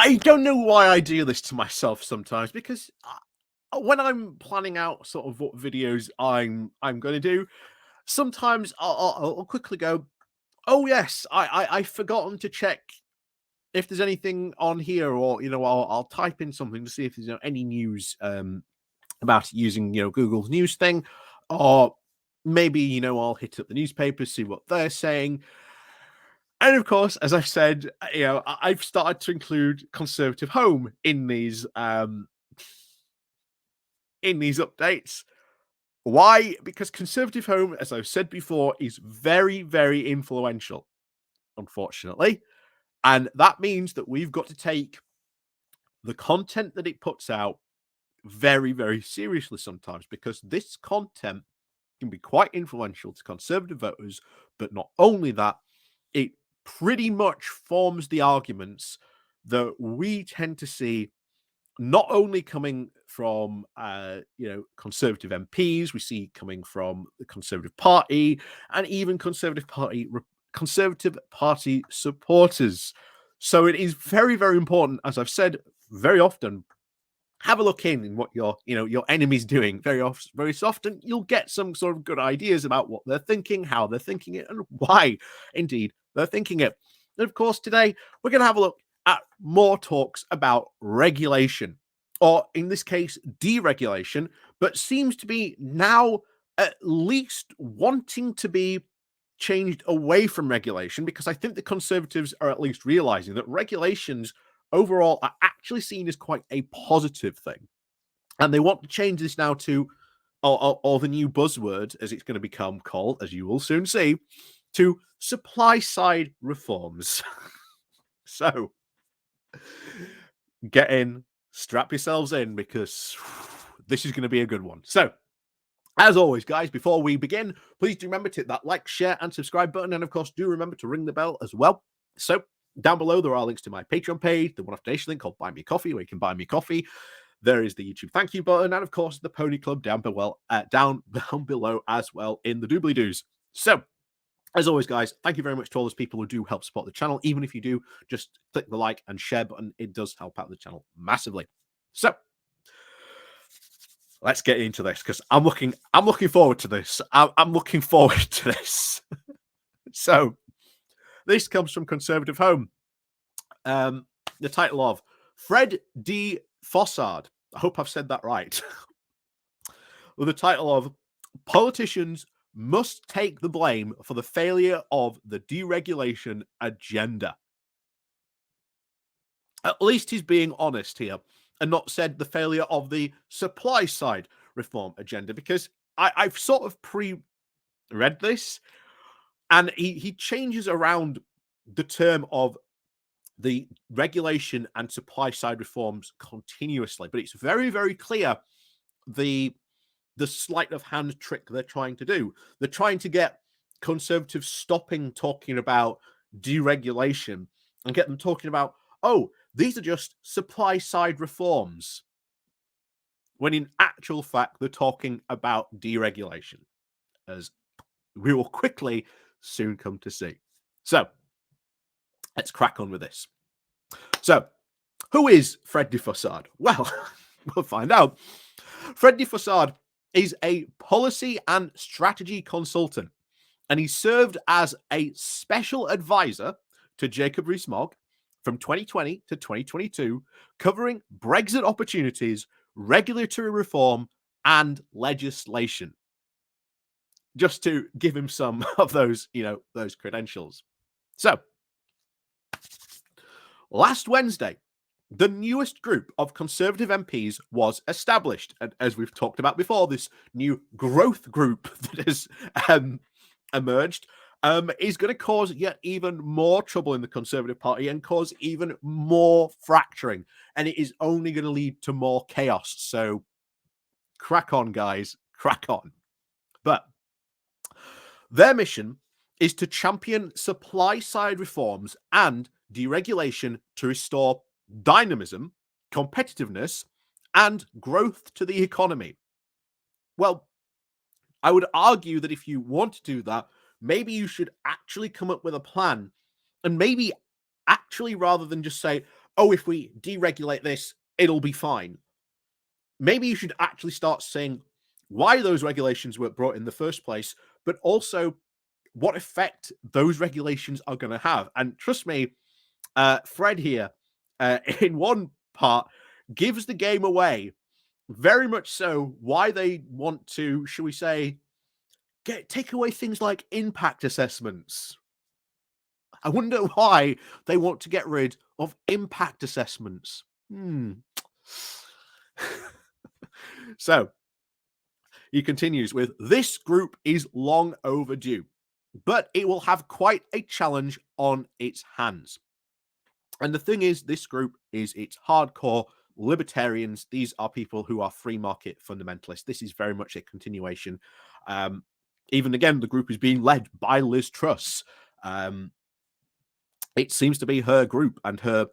I don't know why I do this to myself sometimes, because when I'm planning out sort of what videos I'm going to do, sometimes I'll quickly go, oh yes, I've forgotten to check if there's anything on here, or I'll type in something to see if there's any news about using Google's news thing, or maybe I'll hit up the newspapers, see what they're saying. And of course, as I've said, I've started to include Conservative Home in these updates. Why? Because Conservative Home, as I've said before, is very, very influential, unfortunately. And that means that we've got to take the content that it puts out very, very seriously sometimes, because this content can be quite influential to Conservative voters. But not only that, it pretty much forms the arguments that we tend to see, not only coming from Conservative MPs, we see coming from the Conservative Party, and even Conservative Party supporters. So it is very, very important, as I've said very often. Have a look in what your enemy's doing. Very often you'll get some sort of good ideas about what they're thinking, how they're thinking it, and why indeed they're thinking it. And of course, today we're going to have a look at more talks about regulation, or in this case, deregulation, but seems to be now at least wanting to be changed away from regulation, because I think the Conservatives are at least realizing that regulations overall are actually seen as quite a positive thing. And they want to change this now to, or the new buzzword, as it's going to become called, as you will soon see, to supply side reforms. So get in, strap yourselves in, because this is going to be a good one. So, as always, guys, before we begin, please do remember to hit that like, share, and subscribe button. And of course, do remember to ring the bell as well. So, down below, there are links to my Patreon page, the one-off donation link called Buy Me Coffee, where you can buy me coffee. There is the YouTube thank you button, and of course, the Pony Club down below as well in the doobly-doos. So, as always, guys, thank you very much to all those people who do help support the channel. Even if you do, just click the like and share button. It does help out the channel massively. So, let's get into this, because I'm looking forward to this. I'm looking forward to this. So, this comes from Conservative Home. The title of Fred D. Fossard. I hope I've said that right. With the title of Politicians Must Take the Blame for the Failure of the Deregulation Agenda. At least he's being honest here, and not said the failure of the supply side reform agenda, because I've sort of pre-read this, and he changes around the term of the regulation and supply side reforms continuously, but it's very, very clear the sleight of hand trick they're trying to do. They're trying to get Conservatives stopping talking about deregulation and get them talking about, oh, these are just supply side reforms, when in actual fact they're talking about deregulation, as we will quickly soon come to see. So let's crack on with this. So, who is Fred de Fossard? Well, we'll find out. Fred de Fossard is a policy and strategy consultant, and he served as a special advisor to Jacob Rees-Mogg from 2020 to 2022, covering Brexit opportunities, regulatory reform, and legislation. Just to give him some of those, those credentials. So, last Wednesday, the newest group of Conservative MPs was established. And as we've talked about before, this new growth group that has emerged is going to cause yet even more trouble in the Conservative Party and cause even more fracturing. And it is only going to lead to more chaos. So crack on, guys. Crack on. But their mission is to champion supply-side reforms and deregulation to restore dynamism, competitiveness, and growth to the economy. Well, I would argue that if you want to do that, maybe you should actually come up with a plan, and maybe actually, rather than just say, oh, if we deregulate this, it'll be fine. Maybe you should actually start saying why those regulations were brought in the first place, but also what effect those regulations are going to have. And trust me, Fred here, in one part, gives the game away very much so why they want to, shall we say, take away things like impact assessments. I wonder why they want to get rid of impact assessments. So he continues with, this group is long overdue, but it will have quite a challenge on its hands. And the thing is, this group it's hardcore libertarians. These are people who are free market fundamentalists. This is very much a continuation. Even again, the group is being led by Liz Truss. It seems to be her group and her,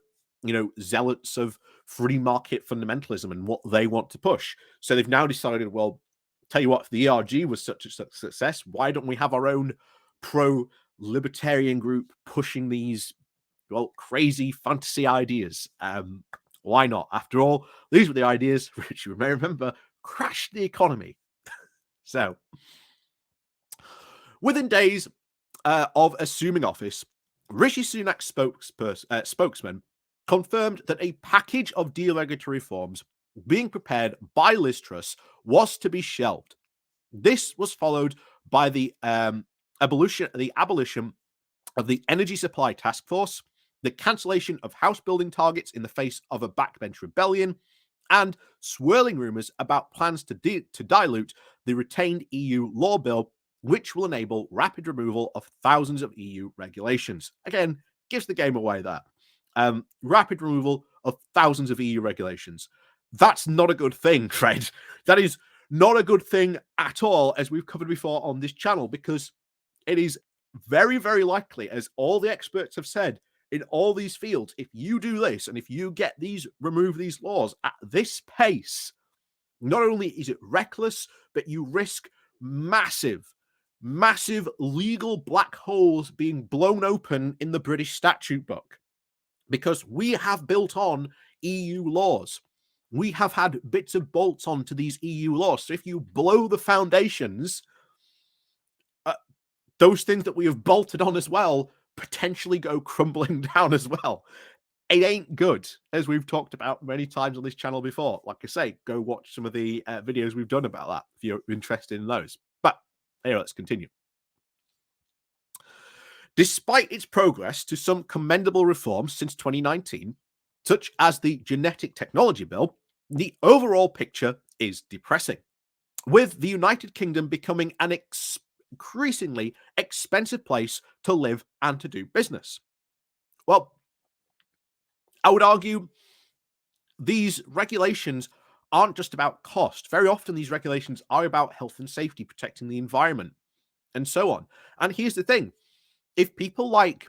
zealots of free market fundamentalism and what they want to push. So they've now decided, well, tell you what, if the ERG was such a success, why don't we have our own pro libertarian group pushing these, well, crazy fantasy ideas? Why not? After all, these were the ideas which you may remember crashed the economy. So within days of assuming office, Rishi Sunak's spokesman confirmed that a package of deregulatory reforms being prepared by Liz Truss was to be shelved. This was followed by the abolition of the Energy Supply Task Force, the cancellation of house building targets in the face of a backbench rebellion, and swirling rumours about plans to dilute the retained EU law bill, which will enable rapid removal of thousands of EU regulations. Again, gives the game away there. Rapid removal of thousands of EU regulations. That's not a good thing, Fred. That is not a good thing at all, as we've covered before on this channel, because it is very, very likely, as all the experts have said, in all these fields, if you do this and if you remove these laws at this pace, not only is it reckless, but you risk massive legal black holes being blown open in the British statute book, because we have built on EU laws. We have had bits of bolts on to these EU laws. So if you blow the foundations, those things that we have bolted on as well potentially go crumbling down as well. It ain't good, as we've talked about many times on this channel before. Like I say, go watch some of the videos we've done about that if you're interested in those. But anyway, let's continue. Despite its progress to some commendable reforms since 2019, such as the Genetic Technology Bill, the overall picture is depressing, with the United Kingdom becoming an increasingly expensive place to live and to do business. Well, I would argue these regulations aren't just about cost. Very often these regulations are about health and safety, protecting the environment, and so on. And here's the thing. If people like,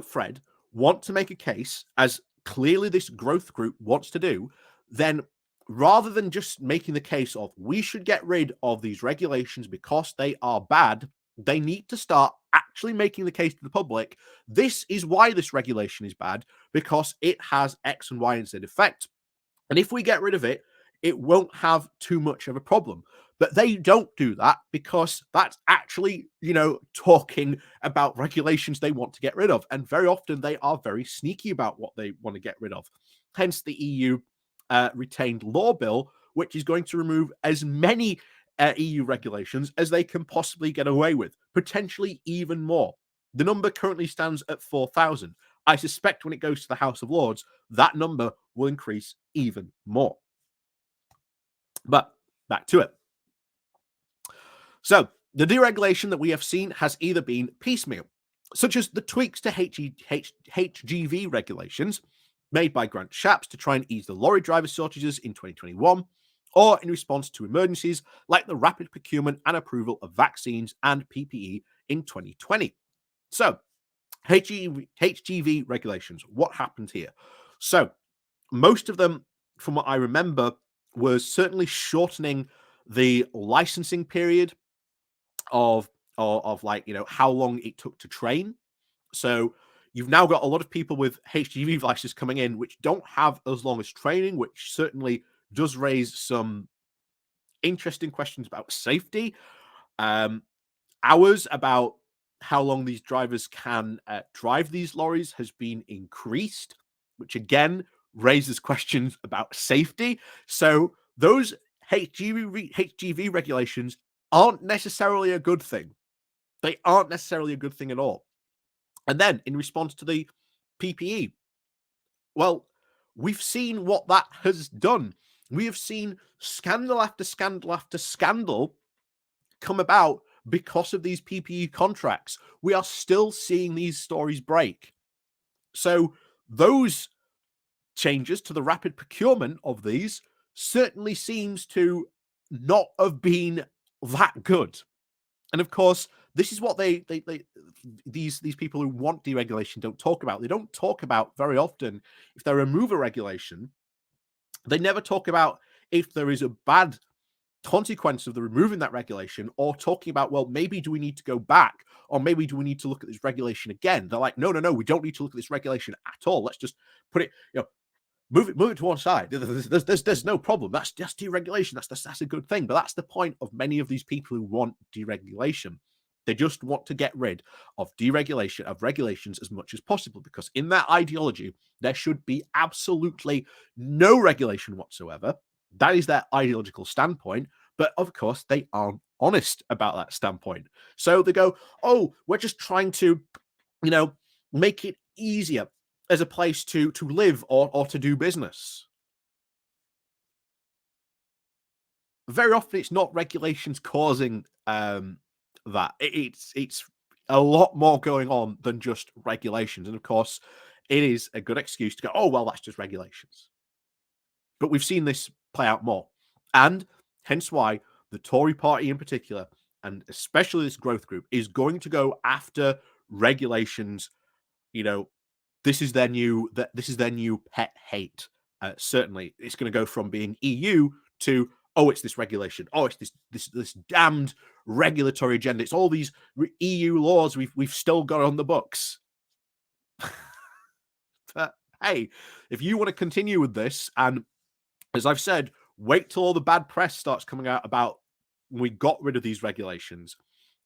Fred, want to make a case, as clearly this growth group wants to do, then rather than just making the case of we should get rid of these regulations because they are bad, they need to start actually making the case to the public. This is why this regulation is bad, because it has X and Y and Z effect. And if we get rid of it, it won't have too much of a problem. But they don't do that because that's actually, talking about regulations they want to get rid of. And very often they are very sneaky about what they want to get rid of. Hence the EU retained law bill, which is going to remove as many EU regulations as they can possibly get away with, potentially even more. The number currently stands at 4,000. I suspect when it goes to the House of Lords, that number will increase even more. But back to it. So the deregulation that we have seen has either been piecemeal, such as the tweaks to HGV regulations made by Grant Shapps to try and ease the lorry driver shortages in 2021, or in response to emergencies like the rapid procurement and approval of vaccines and PPE in 2020. So HGV regulations, what happened here? So most of them, from what I remember, was certainly shortening the licensing period of like, how long it took to train. So you've now got a lot of people with HGV devices coming in which don't have as long as training, which certainly does raise some interesting questions about safety. Um, Hours about how long these drivers can drive these lorries has been increased, which again raises questions about safety. So those HGV regulations aren't necessarily a good thing. They aren't necessarily a good thing at all. And then in response to the PPE, well, we've seen what that has done. We have seen scandal after scandal after scandal come about because of these PPE contracts. We are still seeing these stories break. So those changes to the rapid procurement of these certainly seems to not have been that good. And of course, this is what these people who want deregulation don't talk about. They don't talk about very often if they remove a regulation. They never talk about if there is a bad consequence of the removing that regulation, or talking about, well, maybe do we need to go back, or maybe do we need to look at this regulation again. They're like, no, we don't need to look at this regulation at all. Let's just put it, move it to one side. There's no problem. That's just deregulation. That's a good thing. But that's the point of many of these people who want deregulation. They just want to get rid of deregulation, of regulations as much as possible, because in that ideology, there should be absolutely no regulation whatsoever. That is their ideological standpoint. But of course, they aren't honest about that standpoint. So they go, oh, we're just trying to, make it easier as a place to live or to do business. Very often, it's not regulations causing that. It's a lot more going on than just regulations, and of course, it is a good excuse to go, oh well, that's just regulations. But we've seen this play out more, and hence why the Tory party in particular, and especially this growth group, is going to go after regulations. You know, this is their new pet hate. Certainly, it's going to go from being EU to, oh, it's this regulation. Oh, it's this damned regulatory agenda. It's all these EU laws we've still got on the books. But hey, if you want to continue with this, and as I've said, wait till all the bad press starts coming out about we got rid of these regulations.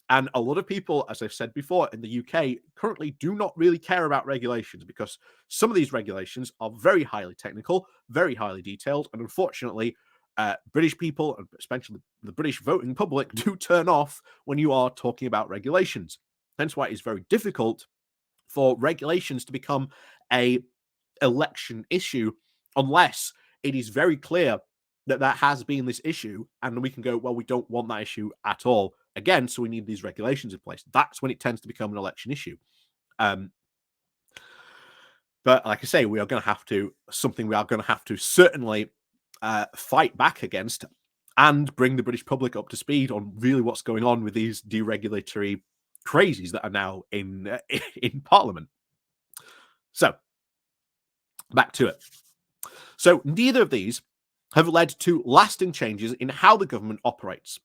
And a lot of people, as I've said before, in the UK currently do not really care about regulations, because some of these regulations are very highly technical, very highly detailed, and unfortunately, British people, and especially the British voting public, do turn off when you are talking about regulations. Hence why it is very difficult for regulations to become a election issue unless it is very clear that has been this issue, and we can go, well, we don't want that issue at all again, so we need these regulations in place. That's when it tends to become an election issue. But like I say, we are going to have to certainly fight back against, and bring the British public up to speed on really what's going on with these deregulatory crazies that are now in in Parliament. So back to it. So neither of these have led to lasting changes in how the government operates.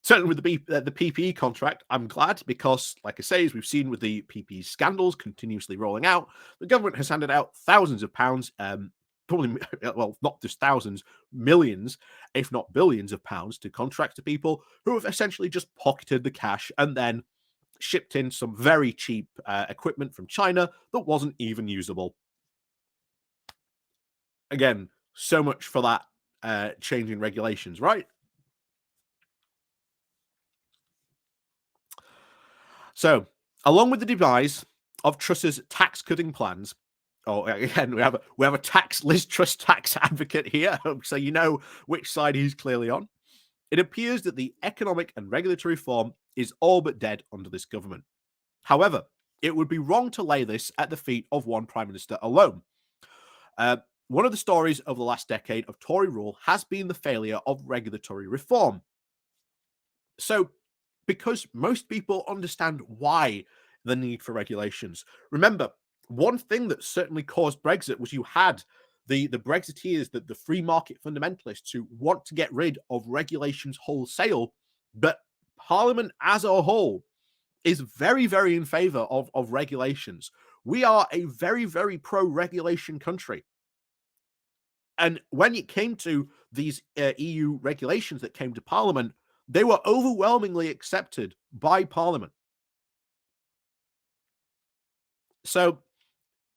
Certainly with the PPE contract, I'm glad, because, like I say, as we've seen with the PPE scandals continuously rolling out, the government has handed out thousands of pounds, probably, well, not just thousands, millions, if not billions of pounds to contracts to people who have essentially just pocketed the cash and then shipped in some very cheap equipment from China that wasn't even usable. Again, so much for that change in regulations, right? So, along with the demise of Truss's tax-cutting plans, again, we have a tax Liz Truss tax advocate here, so you know which side he's clearly on. It appears that the economic and regulatory reform is all but dead under this government. However, it would be wrong to lay this at the feet of one prime minister alone. One of the stories of the last decade of Tory rule has been the failure of regulatory reform. So, because most people understand why the need for regulations. Remember, one thing that certainly caused Brexit was you had the Brexiteers, the free market fundamentalists, who want to get rid of regulations wholesale, but Parliament as a whole is very, very in favor of regulations. We are a very, very pro-regulation country. And when it came to these EU regulations that came to Parliament, they were overwhelmingly accepted by Parliament. So,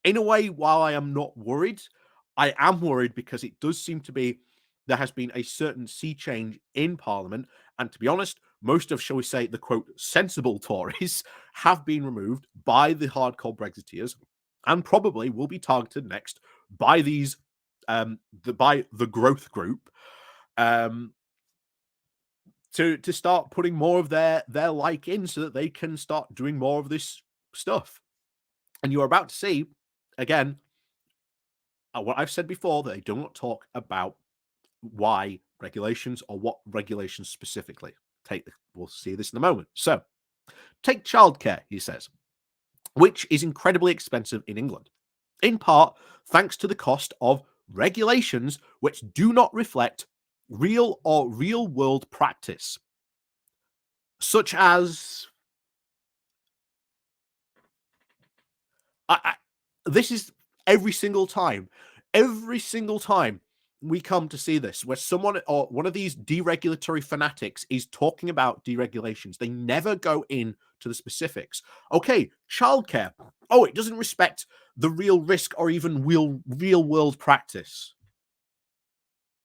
in a way, while I am not worried, I am worried because it does seem to be there has been a certain sea change in Parliament. And to be honest, most of, shall we say, the quote, sensible Tories have been removed by the hardcore Brexiteers and probably will be targeted next by these, by the growth group, um, to start putting more of their like in so that they can start doing more of this stuff. And you're about to see, again, what I've said before, that they do not talk about why regulations or what regulations specifically. We'll see this in a moment. So, take childcare, he says, which is incredibly expensive in England, in part thanks to the cost of regulations which do not reflect real or real world practice, such as I this is every single time we come to see this, where someone or one of these deregulatory fanatics is talking about deregulations, they never go in to the specifics. Okay, childcare. Oh, it doesn't respect the real risk or even real world practice.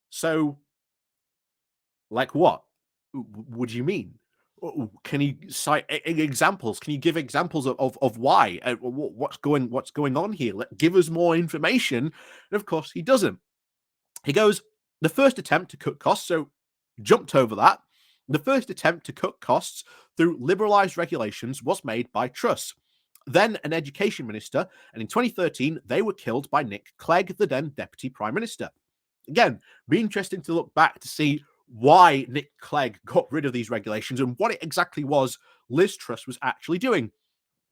So, like what would you mean? Can you cite examples? Can you give examples of why? What's going on here? Give us more information. And of course, he doesn't. He goes, the first attempt to cut costs, so jumped over that. The first attempt to cut costs through liberalised regulations was made by Truss, then an education minister, and in 2013 they were killed by Nick Clegg, the then deputy prime minister. Again, be interesting to look back to see why Nick Clegg got rid of these regulations and what it exactly was Liz Truss was actually doing.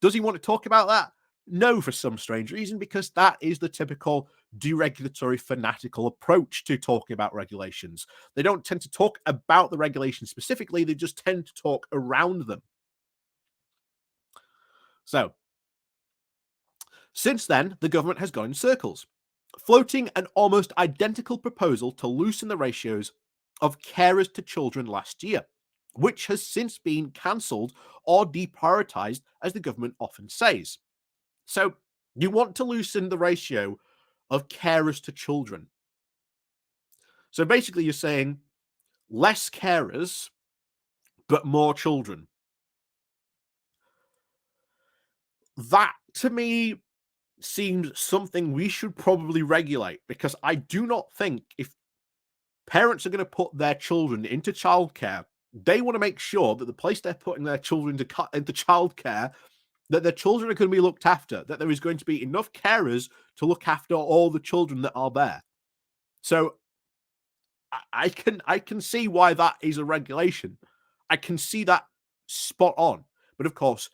Does he want to talk about that? No, for some strange reason, because that is the typical deregulatory fanatical approach to talking about regulations. They don't tend to talk about the regulations specifically, they just tend to talk around them. So, since then, the government has gone in circles, floating an almost identical proposal to loosen the ratios of carers to children last year, which has since been cancelled or deprioritised, as the government often says. So, you want to loosen the ratio of carers to children. So, basically, you're saying less carers, but more children. That, to me, seems something we should probably regulate, because I do not think if parents are going to put their children into childcare, they want to make sure that the place they're putting their children into childcare, that their children are going to be looked after, that there is going to be enough carers to look after all the children that are there. So I can see why that is a regulation. I can see that spot on. But of course,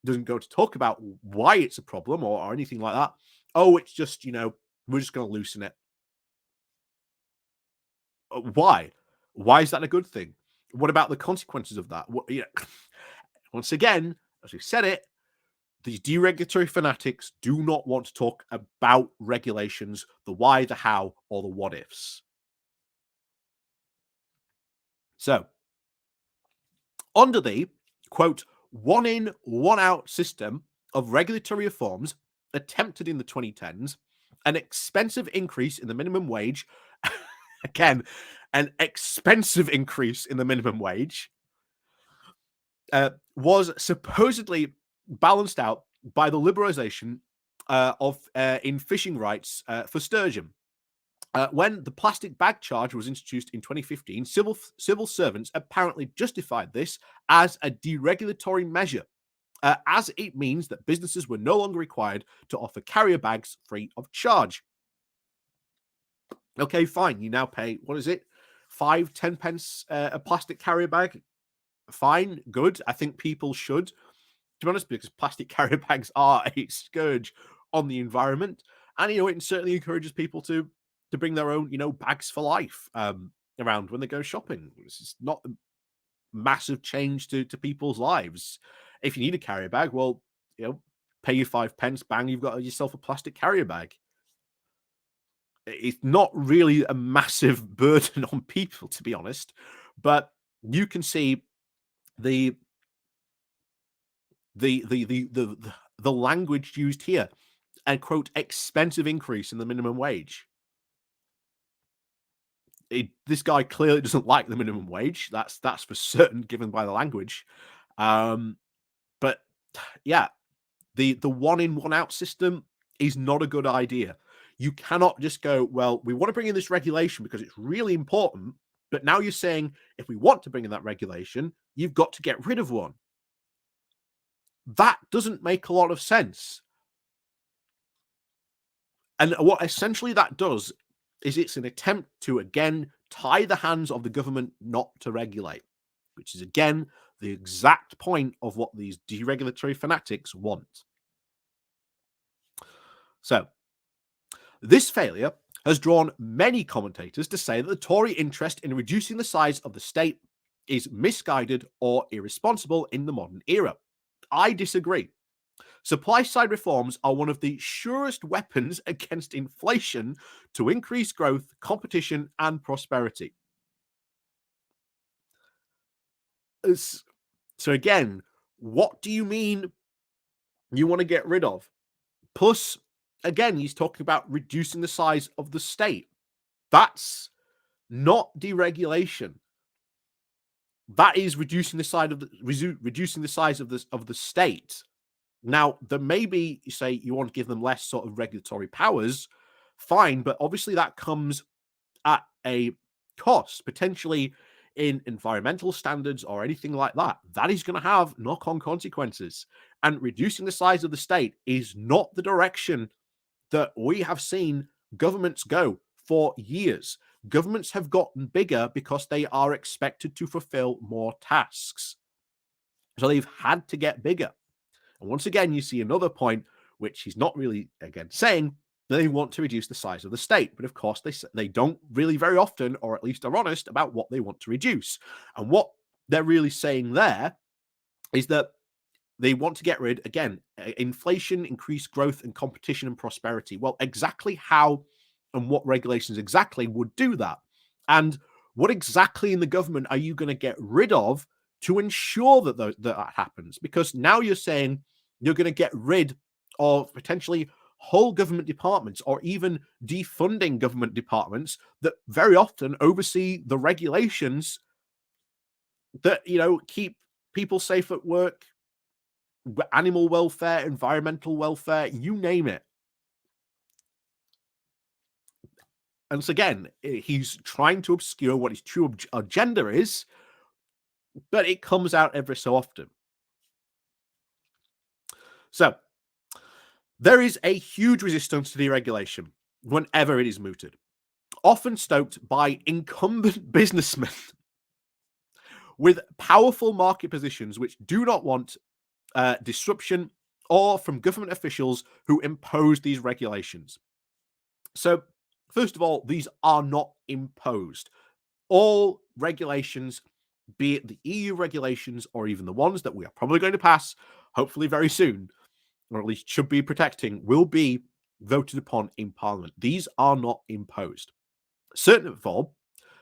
doesn't go to talk about why it's a problem or anything like that. Oh, it's just, we're just going to loosen it. Why? Why is that a good thing? What about the consequences of that? Once again, as we said it, these deregulatory fanatics do not want to talk about regulations, the why, the how, or the what ifs. So, under the quote, one in, one out system of regulatory reforms attempted in the 2010s, an expensive increase in the minimum wage, again, an expensive increase in the minimum wage, was supposedly balanced out by the liberalisation in fishing rights for sturgeon. When the plastic bag charge was introduced in 2015, civil servants apparently justified this as a deregulatory measure, as it means that businesses were no longer required to offer carrier bags free of charge. Okay, fine. You now pay, what is it? 5-10 pence a plastic carrier bag. Fine, good. I think people should, to be honest, because plastic carrier bags are a scourge on the environment. And, it certainly encourages people to bring their own, bags for life around when they go shopping. This is not a massive change to people's lives. If you need a carrier bag, well, pay you 5 pence, bang, you've got yourself a plastic carrier bag. It's not really a massive burden on people, to be honest, but you can see the the language used here, and quote, expensive increase in the minimum wage. This guy clearly doesn't like the minimum wage. That's for certain, given by the language. But yeah, the one in, one out system is not a good idea. You cannot just go, well, we want to bring in this regulation because it's really important, but now you're saying if we want to bring in that regulation, you've got to get rid of one. That doesn't make a lot of sense. And what essentially that does is it's an attempt to, again, tie the hands of the government not to regulate, which is, again, the exact point of what these deregulatory fanatics want. So, this failure has drawn many commentators to say that the Tory interest in reducing the size of the state is misguided or irresponsible in the modern era. I disagree. Supply side reforms are one of the surest weapons against inflation to increase growth, competition, and prosperity. So, again, what do you mean you want to get rid of? Plus, again, he's talking about reducing the size of the state. That's not deregulation. That is reducing the size of the state. Now, there may be, you say, you want to give them less sort of regulatory powers, fine, but obviously that comes at a cost, potentially in environmental standards or anything like that. That is going to have knock-on consequences. And reducing the size of the state is not the direction that we have seen governments go for years. Governments have gotten bigger because they are expected to fulfill more tasks. So they've had to get bigger. And once again, you see another point, which he's not really, again, saying they want to reduce the size of the state. But of course, they don't really very often, or at least are honest about what they want to reduce. And what they're really saying there is that they want to get rid, again, inflation, increased growth, and competition and prosperity. Well, exactly how and what regulations exactly would do that? And what exactly in the government are you going to get rid of to ensure that that happens? Because now you're saying you're going to get rid of potentially whole government departments, or even defunding government departments that very often oversee the regulations that, keep people safe at work, animal welfare, environmental welfare, you name it. And so again, he's trying to obscure what his true agenda is, but it comes out every so often. So there is a huge resistance to deregulation whenever it is mooted, often stoked by incumbent businessmen with powerful market positions which do not want disruption, or from government officials who impose these regulations. So, first of all, these are not imposed. All regulations, be it the EU regulations or even the ones that we are probably going to pass, hopefully very soon, or at least should be protecting, will be voted upon in Parliament. These are not imposed. Certain of all,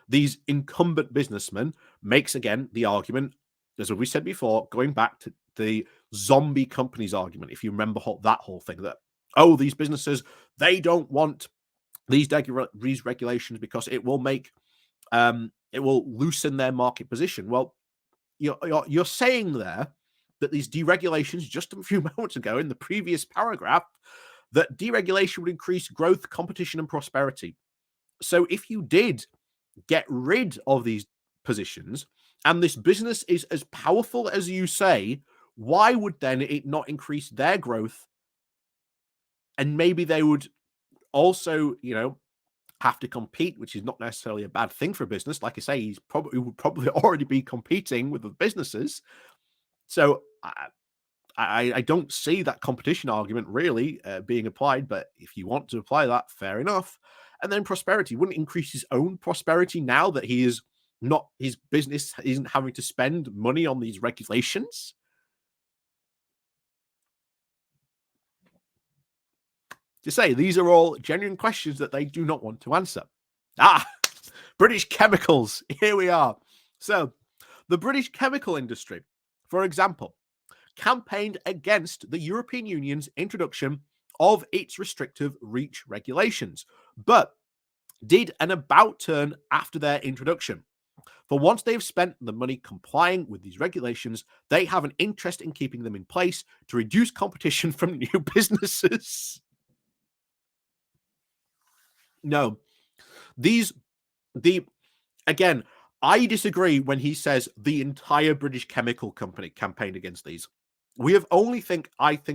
these incumbent businessmen makes, again, the argument, as we said before, going back to the zombie companies argument, if you remember that whole thing, that, oh, these businesses, they don't want these regulations because it will make, it will loosen their market position. Well, you're saying there that these deregulations, just a few moments ago in the previous paragraph, that deregulation would increase growth, competition, and prosperity. So if you did get rid of these positions and this business is as powerful as you say, why would then it not increase their growth? And maybe they would also, have to compete, which is not necessarily a bad thing for a business. Like I say, would probably already be competing with the businesses. So I don't see that competition argument really being applied. But if you want to apply that, fair enough. And then prosperity wouldn't increase his own prosperity now that he is not, his business isn't having to spend money on these regulations. to say these are all genuine questions that they do not want to answer. British chemicals. Here we are. So, the British chemical industry, for example, campaigned against the European Union's introduction of its restrictive REACH regulations, but did an about turn after their introduction. For once they've spent the money complying with these regulations, they have an interest in keeping them in place to reduce competition from new businesses. No, the again, I disagree when he says the entire British chemical company campaigned against these. We have only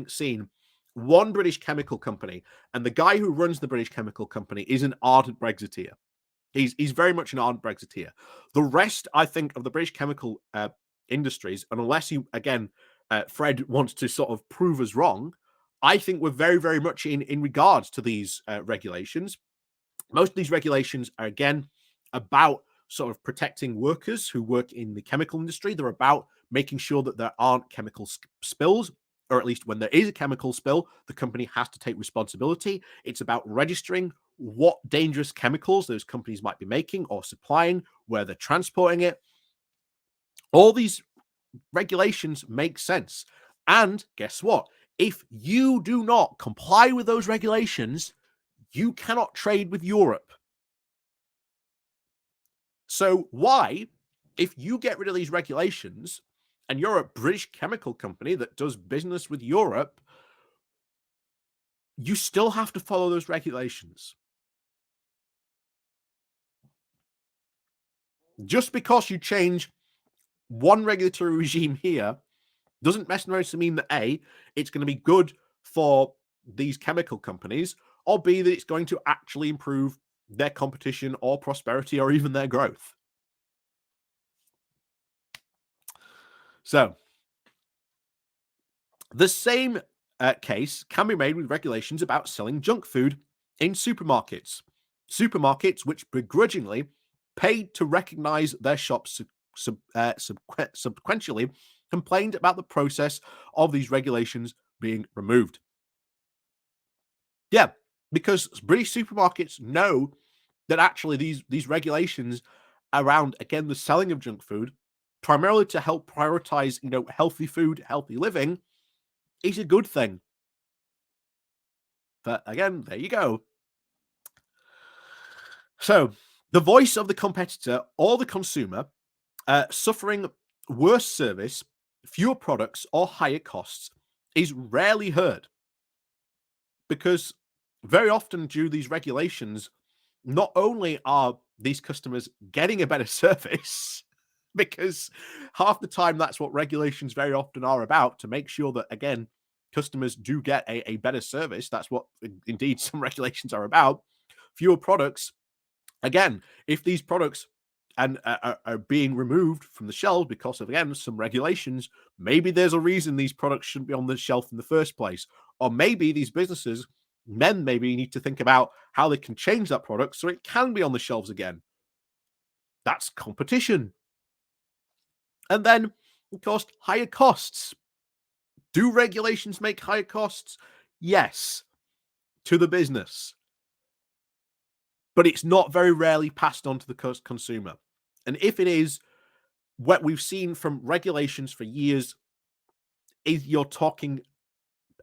seen one British chemical company, and the guy who runs the British chemical company is an ardent Brexiteer. He's very much an ardent Brexiteer. The rest, I think, of the British chemical industries, and unless you again, Fred wants to sort of prove us wrong, I think we're very, very much in regards to these regulations. Most of these regulations are again about sort of protecting workers who work in the chemical industry. They're about making sure that there aren't chemical spills, or at least when there is a chemical spill, the company has to take responsibility. It's about registering what dangerous chemicals those companies might be making or supplying, where they're transporting it. All these regulations make sense. And guess what? If you do not comply with those regulations, you cannot trade with Europe. So why, if you get rid of these regulations and you're a British chemical company that does business with Europe, you still have to follow those regulations? Just because you change one regulatory regime here doesn't necessarily mean that A, it's going to be good for these chemical companies, or B, that it's going to actually improve their competition or prosperity or even their growth. So, the same case can be made with regulations about selling junk food in supermarkets. Supermarkets which begrudgingly paid to recognize their shops subsequently complained about the process of these regulations being removed. Yeah, because British supermarkets know that actually these regulations around, again, the selling of junk food, primarily to help prioritize, healthy food, healthy living, is a good thing. But again, there you go. So, the voice of the competitor or the consumer suffering worse service, fewer products, or higher costs is rarely heard, because very often, due to these regulations, not only are these customers getting a better service, because half the time that's what regulations very often are about, to make sure that, again, customers do get a better service. That's what indeed some regulations are about. Fewer products. Again, if these products are being removed from the shelves because of, again, some regulations, maybe there's a reason these products shouldn't be on the shelf in the first place. Or maybe these businesses then maybe need to think about how they can change that product so it can be on the shelves again. That's competition. And then, of course, higher costs. Do regulations make higher costs? Yes, to the business. But it's not very rarely passed on to the consumer. And if it is, what we've seen from regulations for years is you're talking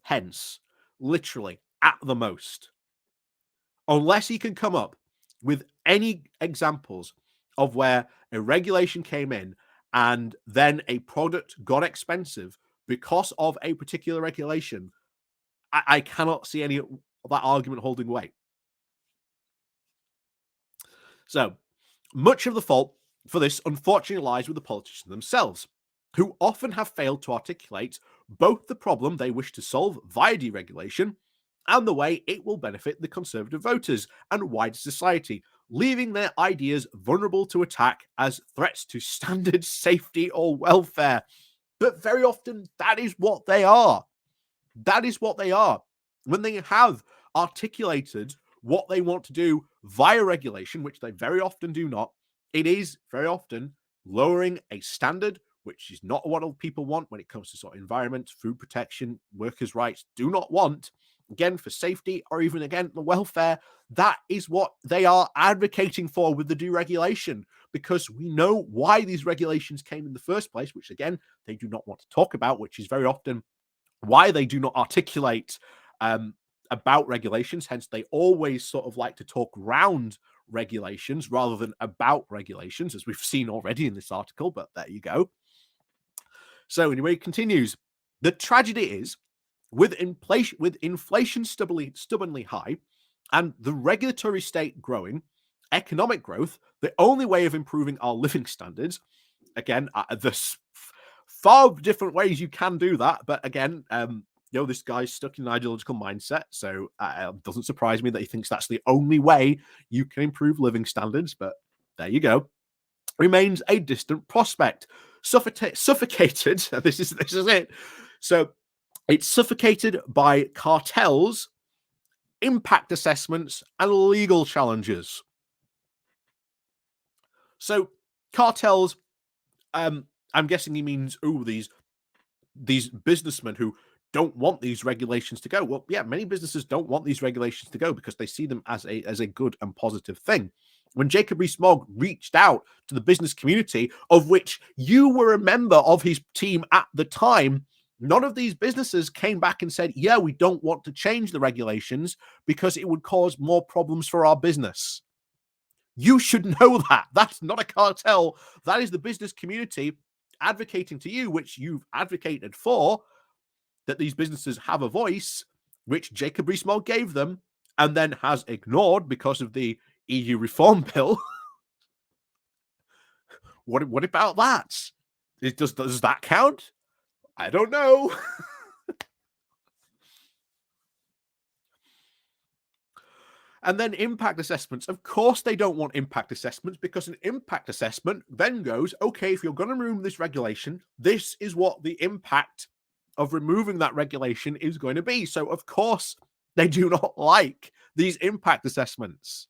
pence, literally, at the most. Unless he can come up with any examples of where a regulation came in and then a product got expensive because of a particular regulation, I cannot see any of that argument holding weight. So, much of the fault for this unfortunately lies with the politicians themselves, who often have failed to articulate both the problem they wish to solve via deregulation and the way it will benefit the Conservative voters and wider society, leaving their ideas vulnerable to attack as threats to standard safety or welfare. But very often, that is what they are. That is what they are. When they have articulated what they want to do via regulation, which they very often do not, it is very often lowering a standard, which is not what people want when it comes to sort of environment, food protection, workers' rights, do not want. again, for safety, or even again, the welfare. That is what they are advocating for with the deregulation, because we know why these regulations came in the first place, which again, they do not want to talk about, which is very often why they do not articulate about regulations. Hence, they always sort of like to talk round regulations rather than about regulations, as we've seen already in this article. But there you go. So anyway, it continues. The tragedy is, with inflation stubbornly high and the regulatory state growing, economic growth, the only way of improving our living standards, again, there's far different ways you can do that, but again, this guy's stuck in an ideological mindset, so it doesn't surprise me that he thinks that's the only way you can improve living standards, but there you go. Remains a distant prospect. Suffocated, this is it. So it's suffocated by cartels, impact assessments, and legal challenges. So cartels, I'm guessing he means these businessmen who don't want these regulations to go. Well, yeah, many businesses don't want these regulations to go because they see them as a good and positive thing. When Jacob Rees-Mogg reached out to the business community, of which you were a member of his team at the time, none of these businesses came back and said, yeah, we don't want to change the regulations because it would cause more problems for our business. You should know that. That's not a cartel. That is the business community advocating to you, which you've advocated for, that these businesses have a voice, which Jacob Rees-Mogg gave them, and then has ignored because of the EU reform bill. What about that? Does that count? I don't know. And then impact assessments. Of course, they don't want impact assessments, because an impact assessment then goes, okay, if you're going to remove this regulation, this is what the impact of removing that regulation is going to be. So, of course, they do not like these impact assessments.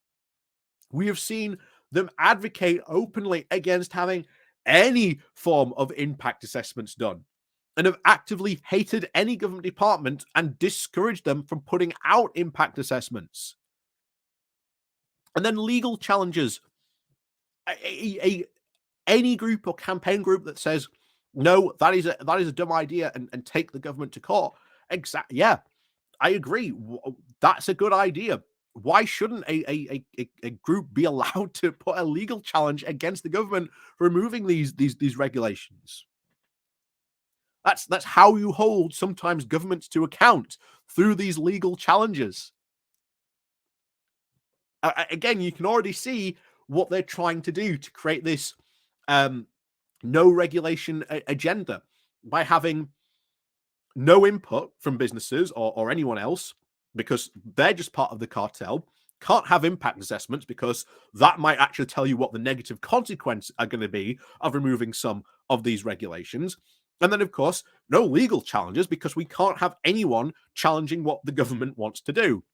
We have seen them advocate openly against having any form of impact assessments done, and have actively hated any government department and discouraged them from putting out impact assessments. And then legal challenges. Any group or campaign group that says, no, that is a dumb idea, and take the government to court. Exactly. Yeah, I agree. That's a good idea. Why shouldn't a group be allowed to put a legal challenge against the government for removing these regulations? That's how you hold sometimes governments to account, through these legal challenges. Again, you can already see what they're trying to do to create this no regulation agenda by having no input from businesses or anyone else, because they're just part of the cartel. Can't have impact assessments because that might actually tell you what the negative consequences are going to be of removing some of these regulations. And then, of course, no legal challenges, because we can't have anyone challenging what the government wants to do.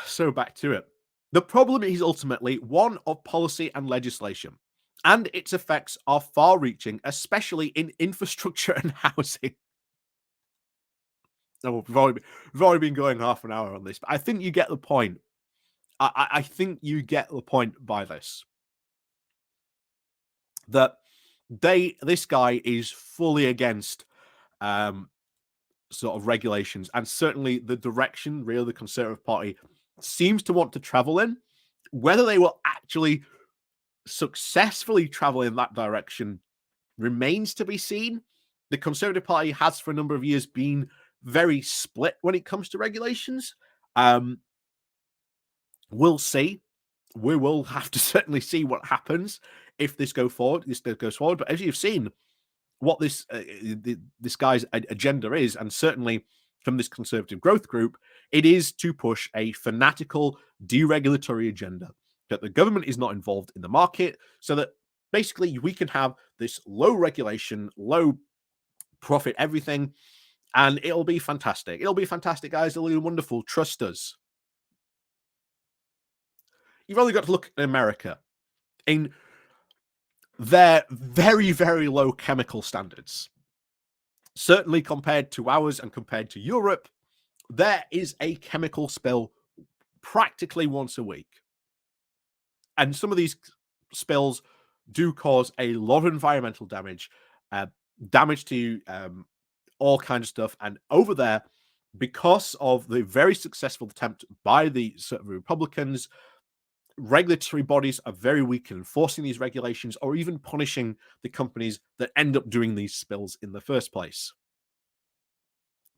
So back to it. The problem is ultimately one of policy and legislation, and its effects are far reaching, especially in infrastructure and housing. Oh, we've already been going half an hour on this, but I think you get the point. I think you get the point by this. That this guy is fully against sort of regulations, and certainly the direction really the Conservative Party seems to want to travel in. Whether they will actually successfully travel in that direction remains to be seen. The Conservative Party has for a number of years been very split when it comes to regulations. We'll see. We will have to certainly see what happens if this goes forward. But as you've seen, what this guy's agenda is, and certainly from this Conservative growth group, it is to push a fanatical deregulatory agenda, that the government is not involved in the market, so that basically we can have this low regulation, low profit everything, and it'll be fantastic. It'll be fantastic, guys. It'll be wonderful. Trust us. You've only got to look at America in their very, very low chemical standards. certainly compared to ours and compared to Europe, there is a chemical spill practically once a week. And some of these spills do cause a lot of environmental damage, uh, damage to all kinds of stuff. And over there, because of the very successful attempt by the sort of Republicans, regulatory bodies are very weak in enforcing these regulations or even punishing the companies that end up doing these spills in the first place.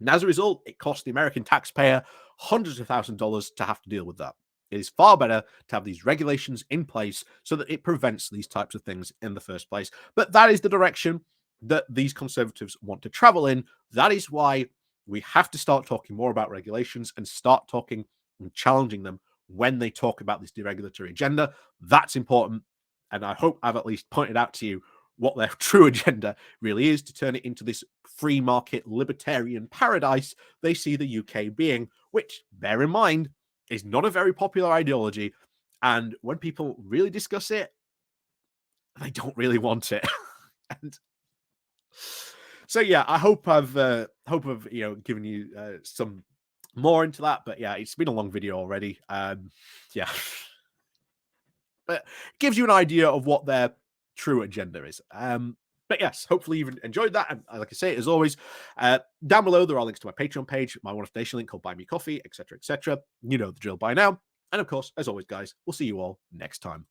And as a result, it costs the American taxpayer hundreds of thousands of dollars to have to deal with that. It is far better to have these regulations in place so that it prevents these types of things in the first place. But that is the direction that these conservatives want to travel in. That is why we have to start talking more about regulations and start talking and challenging them when they talk about this deregulatory agenda. That's important. And I hope I've at least pointed out to you what their true agenda really is, to turn it into this free market libertarian paradise they see the UK being, which, bear in mind, is not a very popular ideology. And when people really discuss it, they don't really want it. And so, yeah, I hope I've given you some more into that. But yeah, it's been a long video already. Yeah, but it gives you an idea of what their true agenda is. But yes, hopefully you've enjoyed that. And like I say, as always, down below there are links to my Patreon page, my One Foundation link called Buy Me Coffee, etc., etc. You know the drill by now. And of course, as always, guys, we'll see you all next time.